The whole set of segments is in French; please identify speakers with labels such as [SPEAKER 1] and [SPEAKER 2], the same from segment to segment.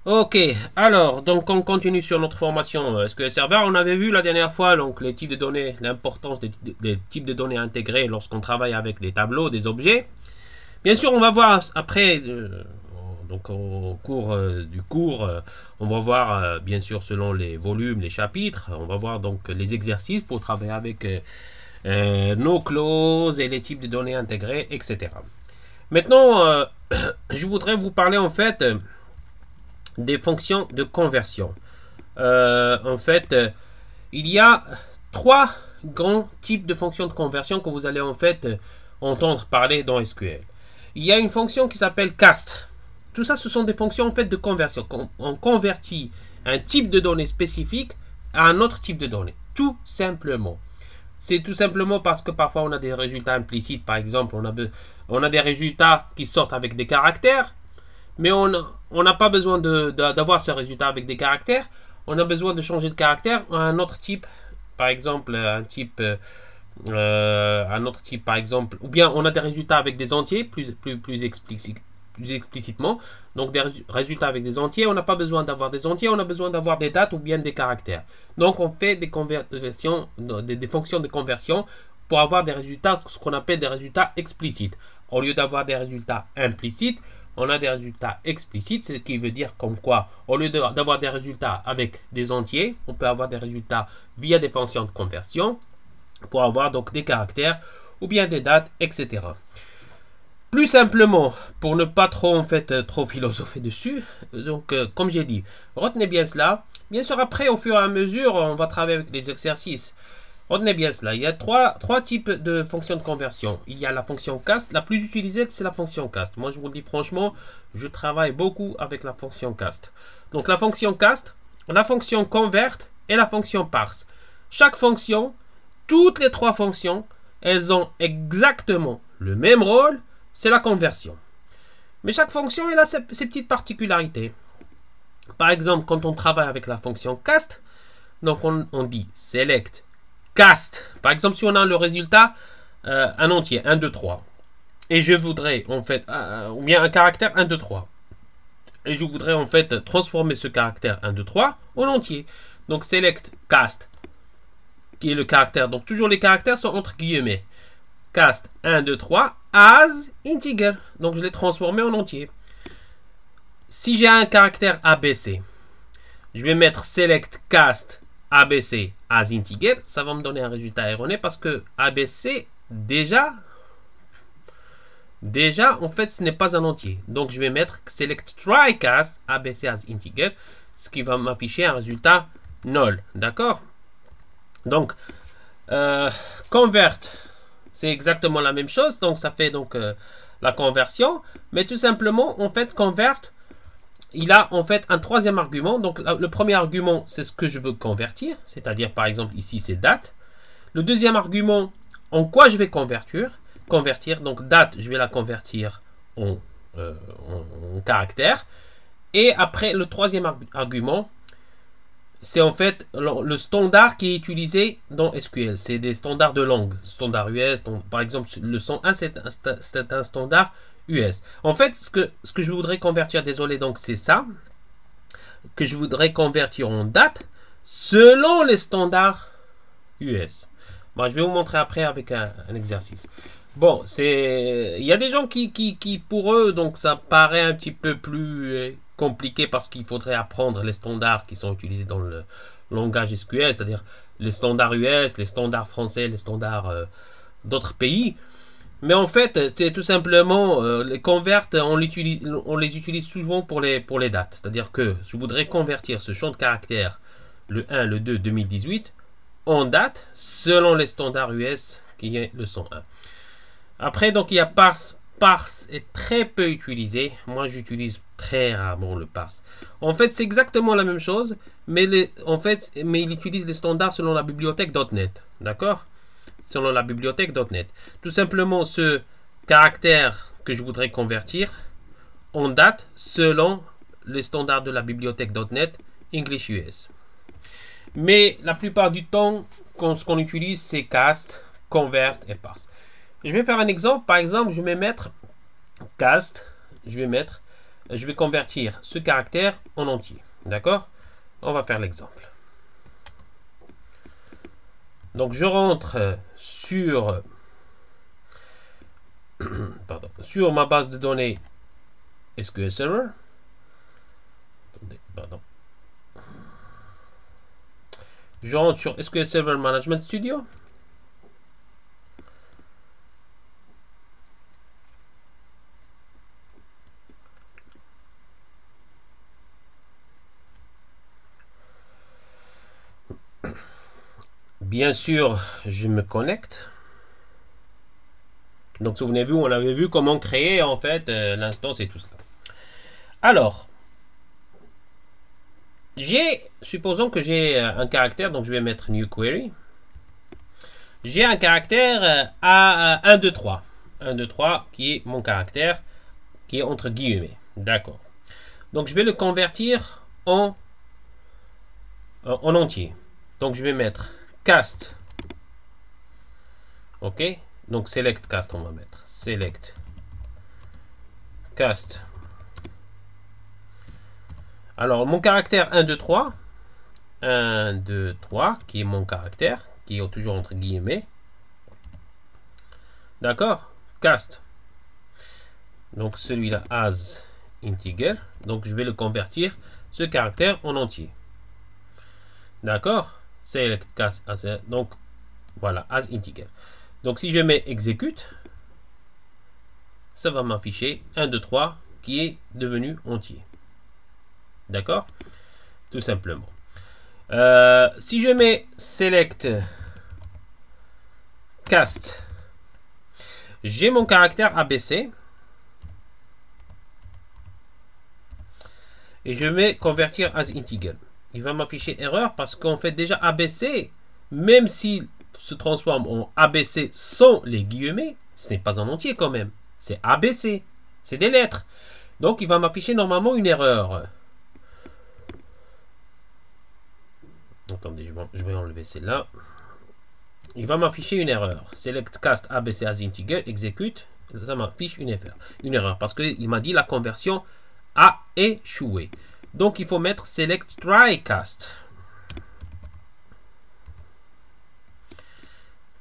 [SPEAKER 1] Ok, alors, donc on continue sur notre formation SQL Server. On avait vu la dernière fois donc, les types de données, l'importance des types de données intégrés lorsqu'on travaille avec des tableaux, des objets. Bien sûr, on va voir après, donc au cours du cours, on va voir bien sûr selon les volumes, les chapitres, on va voir donc les exercices pour travailler avec nos clauses et les types de données intégrés, etc. Maintenant, je voudrais vous parler en fait des fonctions de conversion. En fait, il y a trois grands types de fonctions de conversion que vous allez en fait entendre parler dans SQL. Il y a une fonction qui s'appelle cast. Tout ça, ce sont des fonctions en fait de conversion. On convertit un type de données spécifique à un autre type de données. Tout simplement. C'est tout simplement parce que parfois on a des résultats implicites. Par exemple, on a des résultats qui sortent avec des caractères, mais on n'a pas besoin d'avoir ce résultat avec des caractères. On a besoin de changer de caractère à un autre type. Par exemple, un autre type, par exemple, ou bien on a des résultats avec des entiers, plus explicitement. Donc des résultats avec des entiers, on n'a pas besoin d'avoir des entiers, on a besoin d'avoir des dates ou bien des caractères. Donc on fait des conversions, des fonctions de conversion pour avoir des résultats, ce qu'on appelle des résultats explicites. Au lieu d'avoir des résultats implicites, on a des résultats explicites, ce qui veut dire comme quoi, au lieu d'avoir des résultats avec des entiers, on peut avoir des résultats via des fonctions de conversion pour avoir donc des caractères ou bien des dates, etc. Plus simplement, pour ne pas trop en fait trop philosopher dessus, donc comme j'ai dit, retenez bien cela. Bien sûr, après, au fur et à mesure, on va travailler avec des exercices. Retenez bien cela. Il y a trois types de fonctions de conversion. Il y a la fonction cast. La plus utilisée, c'est la fonction cast. Moi, je vous le dis franchement, je travaille beaucoup avec la fonction cast. Donc, la fonction cast, la fonction convert et la fonction parse. Chaque fonction, toutes les trois fonctions, elles ont exactement le même rôle, c'est la conversion. Mais chaque fonction, elle a ses petites particularités. Par exemple, quand on travaille avec la fonction cast, donc on dit select cast. Par exemple, si on a le résultat, un entier, 1, 2, 3. Et je voudrais, en fait, ou bien un caractère 1, 2, 3. Et je voudrais, en fait, transformer ce caractère 1, 2, 3 en entier. Donc, select cast, qui est le caractère. Donc, toujours les caractères sont entre guillemets. Cast 1, 2, 3 as integer. Donc, je l'ai transformé en entier. Si j'ai un caractère ABC, je vais mettre select cast ABC as integer, ça va me donner un résultat erroné parce que ABC, déjà, en fait, ce n'est pas un entier. Donc, je vais mettre select try cast ABC as integer, ce qui va m'afficher un résultat null. D'accord? Donc, convert, c'est exactement la même chose. Donc, ça fait donc la conversion. Mais tout simplement, en fait, convert, il a en fait un troisième argument. Donc, le premier argument, c'est ce que je veux convertir. C'est-à-dire, par exemple, ici, c'est date. Le deuxième argument, en quoi je vais convertir. Donc, date, je vais la convertir en, en caractère. Et après, le troisième argument, c'est en fait le standard qui est utilisé dans SQL. C'est des standards de langue. Standard US, donc, par exemple, le 101, c'est un standard US. En fait, ce que je voudrais convertir, désolé, donc c'est ça, que je voudrais convertir en date selon les standards US. Bon, je vais vous montrer après avec un exercice. Bon, il y a des gens qui, pour eux, donc ça paraît un petit peu plus compliqué parce qu'il faudrait apprendre les standards qui sont utilisés dans le langage SQL, c'est-à-dire les standards US, les standards français, les standards d'autres pays. Mais en fait, c'est tout simplement les convert, on les utilise souvent pour les dates. C'est-à-dire que je voudrais convertir ce champ de caractères, le 1, le 2, 2018, en date selon les standards US qui est le 101. Après, donc il y a parse. Parse est très peu utilisé. Moi, j'utilise très rarement le parse. En fait, c'est exactement la même chose, mais il utilise les standards selon la bibliothèque .NET. D'accord? Selon la bibliothèque .NET. Tout simplement, ce caractère que je voudrais convertir en date selon les standards de la bibliothèque .NET English US. Mais la plupart du temps, ce qu'on utilise, c'est cast, convert et parse. Je vais faire un exemple. Par exemple, je vais mettre cast, je vais mettre je vais convertir ce caractère en entier. D'accord? On va faire l'exemple. Donc, je rentre sur, pardon, sur ma base de données SQL Server. Attendez, pardon. Je rentre sur SQL Server Management Studio. Bien sûr, je me connecte. Donc, souvenez-vous, on avait vu comment créer en fait l'instance et tout cela. Alors, supposons que j'ai un caractère, donc je vais mettre New Query. J'ai un caractère A1, 2, 3. 1, 2, 3 qui est mon caractère, qui est entre guillemets. D'accord. Donc, je vais le convertir en entier. Donc, je vais mettre cast. OK. Donc, select cast, on va mettre. Select cast. Alors, mon caractère 1, 2, 3. 1, 2, 3, qui est mon caractère, qui est toujours entre guillemets. D'accord? Cast. Donc, celui-là, as integer. Donc, je vais le convertir, ce caractère, en entier. D'accord? Select cast as. Donc, voilà, as integer. Donc, si je mets execute, ça va m'afficher 1, 2, 3 qui est devenu entier. D'accord? Tout simplement. Si je mets select cast, j'ai mon caractère ABC et je vais convertir as integer. Il va m'afficher erreur parce qu'en fait déjà ABC, même s'il se transforme en ABC sans les guillemets, ce n'est pas un entier quand même. C'est ABC. C'est des lettres. Donc il va m'afficher normalement une erreur. Attendez, je vais enlever celle-là. Il va m'afficher une erreur. Select cast ABC as integer, execute. Ça m'affiche une erreur parce qu'il m'a dit la conversion a échoué. Donc il faut mettre select try cast.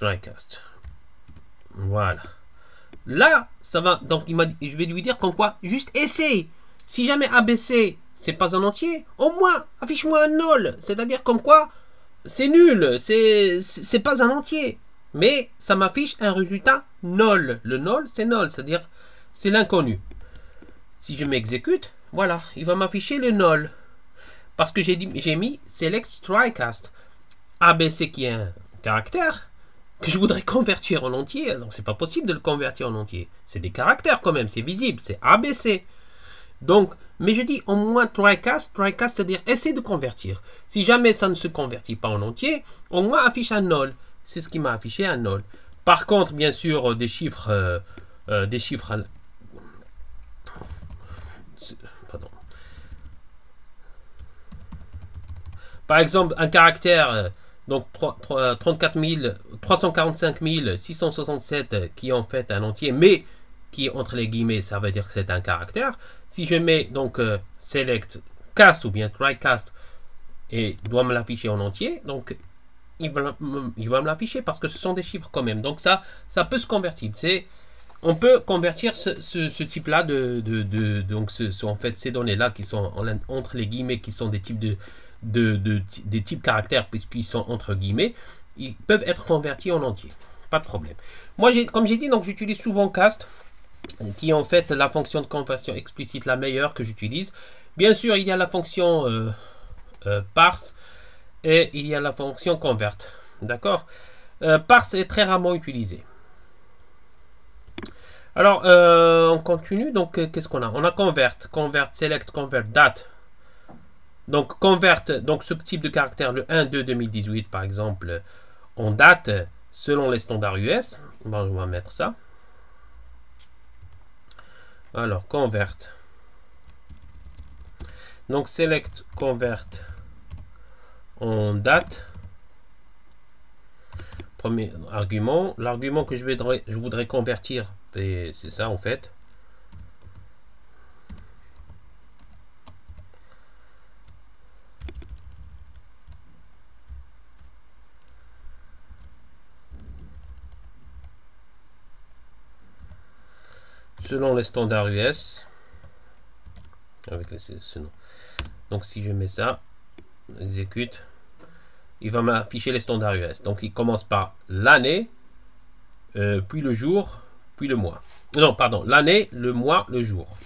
[SPEAKER 1] Try cast. Voilà. Là, ça va. Donc je vais lui dire comme quoi, juste essaye. Si jamais ABC, c'est pas un entier, au moins affiche-moi un null. C'est-à-dire comme quoi, c'est nul, c'est pas un entier. Mais ça m'affiche un résultat null. Le null, c'est null, c'est-à-dire c'est l'inconnu. Si je m'exécute, voilà, il va m'afficher le null. Parce que j'ai mis select try cast. ABC qui est un caractère que je voudrais convertir en entier. Donc c'est pas possible de le convertir en entier. C'est des caractères quand même, c'est visible, c'est ABC. Donc, mais je dis au moins trycast, c'est-à-dire essayer de convertir. Si jamais ça ne se convertit pas en entier, au moins affiche un null. C'est ce qui m'a affiché un null. Par contre, bien sûr, des chiffres pardon. Par exemple, un caractère, donc 345 667 qui est en fait un entier, mais qui est entre les guillemets, ça veut dire que c'est un caractère. Si je mets donc select cast ou bien try cast et doit me l'afficher en entier, donc il va me l'afficher parce que ce sont des chiffres quand même. Donc ça peut se convertir. On peut convertir ce type-là donc en fait ces données-là qui sont entre les guillemets, qui sont des types des types caractères puisqu'ils sont entre guillemets, ils peuvent être convertis en entier. Pas de problème. Moi, comme j'ai dit, donc j'utilise souvent cast, qui est en fait la fonction de conversion explicite la meilleure que j'utilise. Bien sûr, il y a la fonction parse et il y a la fonction convert. D'accord? Parse est très rarement utilisé. Alors, on continue. Donc, qu'est-ce qu'on a? On a convert, select, convert, date. Donc, convert, donc ce type de caractère, le 1-2-2018 par exemple, on date selon les standards US. Bon, on va mettre ça. Alors, convert. Donc, select, convert, on date. Premier argument. L'argument que je voudrais convertir, c'est ça en fait. selon les standards US. Avec ce nom. Donc si je mets ça, exécute, il va m'afficher les standards US. Donc il commence par l'année, puis le jour, puis le mois. Non, pardon, l'année, le mois, le jour.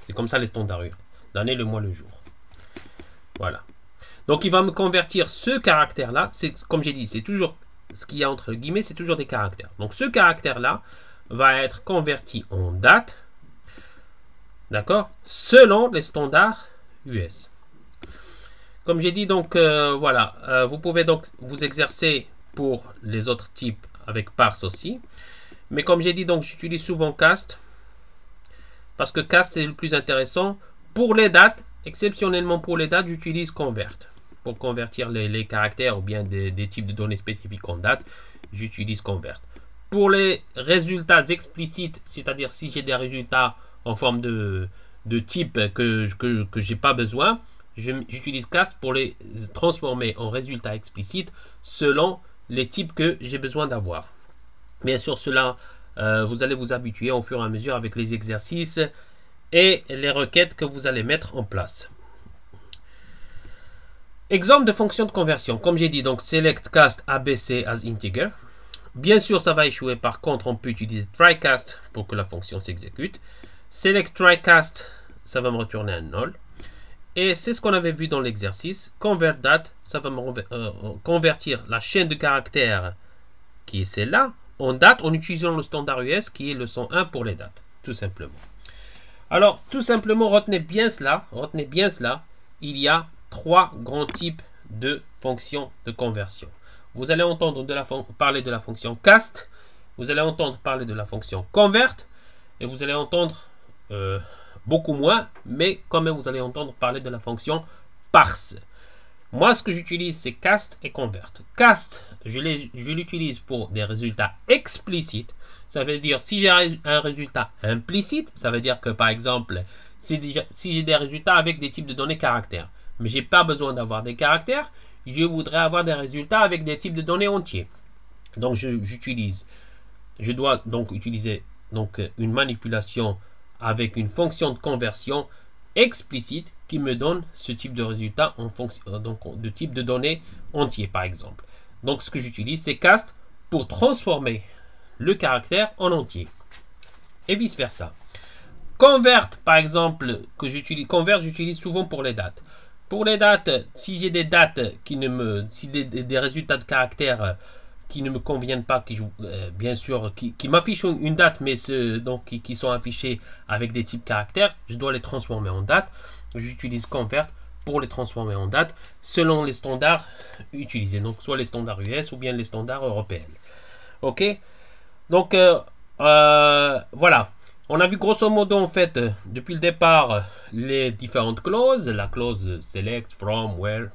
[SPEAKER 1] C'est comme ça les standards US. L'année, le mois, le jour. Voilà. Donc il va me convertir ce caractère-là. C'est comme j'ai dit, c'est toujours ce qu'il y a entre guillemets, c'est toujours des caractères. Donc ce caractère-là va être converti en date, d'accord, selon les standards US. Comme j'ai dit, donc voilà, vous pouvez donc vous exercer pour les autres types avec parse aussi. Mais comme j'ai dit, donc j'utilise souvent cast parce que cast est le plus intéressant. Pour les dates, exceptionnellement pour les dates, j'utilise convert. Pour convertir les caractères ou bien des types de données spécifiques en date, j'utilise convert. Pour les résultats explicites, c'est-à-dire si j'ai des résultats en forme de type que je n'ai pas besoin, j'utilise cast pour les transformer en résultats explicites selon les types que j'ai besoin d'avoir. Bien sûr, cela, vous allez vous habituer au fur et à mesure avec les exercices et les requêtes que vous allez mettre en place. Exemple de fonction de conversion. Comme j'ai dit, donc select cast ABC as integer. Bien sûr, ça va échouer. Par contre, on peut utiliser try-cast pour que la fonction s'exécute. Select try-cast, ça va me retourner un null. Et c'est ce qu'on avait vu dans l'exercice. Convert date, ça va me convertir la chaîne de caractères qui est celle-là en date en utilisant le standard US qui est le 101 pour les dates, tout simplement. Alors, tout simplement, retenez bien cela. Il y a 3 grands types de fonctions de conversion. Vous allez entendre parler de la fonction cast, vous allez entendre parler de la fonction convert, et vous allez entendre beaucoup moins, mais quand même vous allez entendre parler de la fonction parse. Moi, ce que j'utilise, c'est cast et convert. Cast, je l'utilise pour des résultats explicites. Ça veut dire, si j'ai un résultat implicite, ça veut dire que, par exemple, si j'ai des résultats avec des types de données caractères, mais je n'ai pas besoin d'avoir des caractères, je voudrais avoir des résultats avec des types de données entiers. Donc, je dois donc utiliser une manipulation avec une fonction de conversion explicite qui me donne ce type de résultat en fonction de type de données entier, par exemple. Donc, ce que j'utilise, c'est cast pour transformer le caractère en entier et vice versa. Convert, par exemple, j'utilise souvent pour les dates. Pour les dates, si j'ai des dates des résultats de caractères qui ne me conviennent pas, bien sûr, qui m'affichent une date, mais qui sont affichés avec des types caractères, je dois les transformer en date. J'utilise convert pour les transformer en date selon les standards utilisés, donc soit les standards US ou bien les standards européens. Ok, donc voilà. On a vu grosso modo en fait depuis le départ les différentes clauses, la clause select, from, where,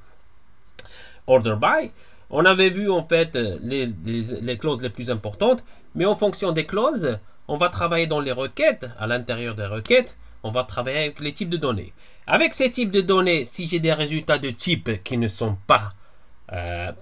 [SPEAKER 1] order by. On avait vu en fait les clauses les plus importantes, mais en fonction des clauses, on va travailler dans les requêtes. À l'intérieur des requêtes, on va travailler avec les types de données. Avec ces types de données, si j'ai des résultats de type qui ne sont pas,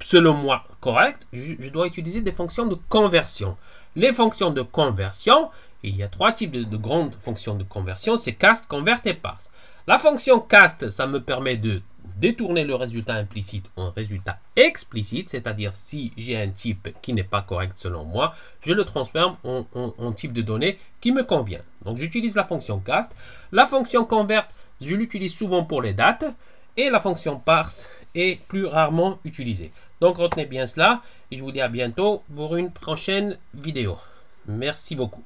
[SPEAKER 1] selon moi, corrects, je dois utiliser des fonctions de conversion. Les fonctions de conversion, il y a 3 types de grandes fonctions de conversion, c'est cast, convert et parse. La fonction cast, ça me permet de détourner le résultat implicite en résultat explicite, c'est-à-dire si j'ai un type qui n'est pas correct selon moi, je le transforme en type de données qui me convient. Donc j'utilise la fonction cast. La fonction convert, je l'utilise souvent pour les dates et la fonction parse est plus rarement utilisée. Donc retenez bien cela et je vous dis à bientôt pour une prochaine vidéo. Merci beaucoup.